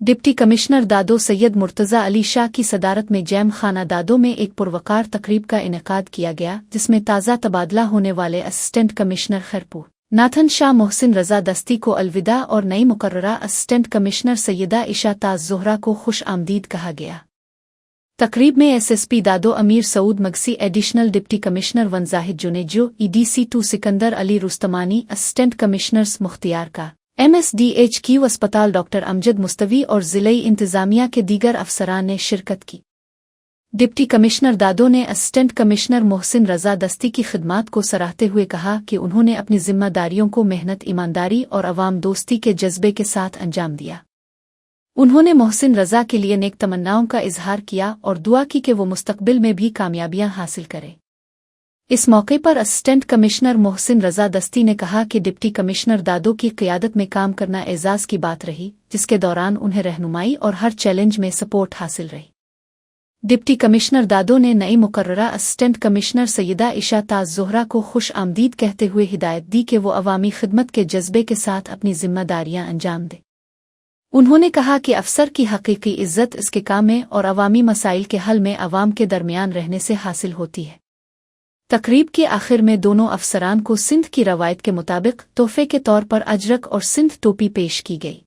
Deputy commissioner दादो सैयद मुर्तज़ा अली शाह की सदारत में जैम खाना दादो में एक पुरवकार तकरीब का इनेकाद किया गया, जिसमें ताज़ा तबादला होने वाले असिस्टेंट कमिश्नर खैरपुर नाथन शाह मोहसिन रज़ा दस्ती को अलविदा और नई मुकर्ररा असिस्टेंट कमिश्नर सैयदा इशा ताज ज़ोहरा को खुश आमदीद कहा गया। तकरीब में SSP Dadu Amir Saud Magsi, additional deputy commissioner one Zahid Junejo, EDC2 Sikandar Ali Rustamani, assistant commissioners Mukhtiar का MSDHQ अस्पताल डॉक्टर अमजद मुस्तवी और ज़िले इंतज़ामिया के दीगर अफसरान ने शिरकत की। डिप्टी कमिश्नर दादो ने असिस्टेंट कमिश्नर मोहसिन रज़ा दस्ती की खिदमात को सराहते हुए कहा कि उन्होंने अपनी जिम्मेदारियों को मेहनत, ईमानदारी और अवाम दोस्ती के जज्बे के साथ अंजाम दिया। उन्होंने मोहसिन रज़ा के लिए नेक तमन्नाओं का इजहार किया और दुआ की कि वो मुस्तकबिल में भी कामयाबियां हासिल करे। इस मौके पर असिस्टेंट कमिश्नर मोहसिन रज़ा दस्ती ने कहा कि डिप्टी कमिश्नर दादो की क़ियादत में काम करना एजाज़ की बात रही, जिसके दौरान उन्हें रहनुमाई और हर चैलेंज में सपोर्ट हासिल रही। डिप्टी कमिश्नर दादो ने नई मुकर्ररा असिस्टेंट कमिश्नर सैयदा इशा ताज ज़ोहरा को खुश आमदीद कहते हुए हिदायत दी कि वो अवामी खिदमत के जज्बे के साथ अपनी जिम्मेदारियां अंजाम दे। उन्होंने कहा कि अफसर की हकीकी इज्जत इसके काम में और अवामी मसाइल के हल में अवाम के दरमियान रहने से हासिल होती है। तकरीब के आखिर में दोनों अफसरान को सिंध की रवायत के मुताबिक तोहफे के तौर पर अजरक और सिंध टोपी पेश की गई।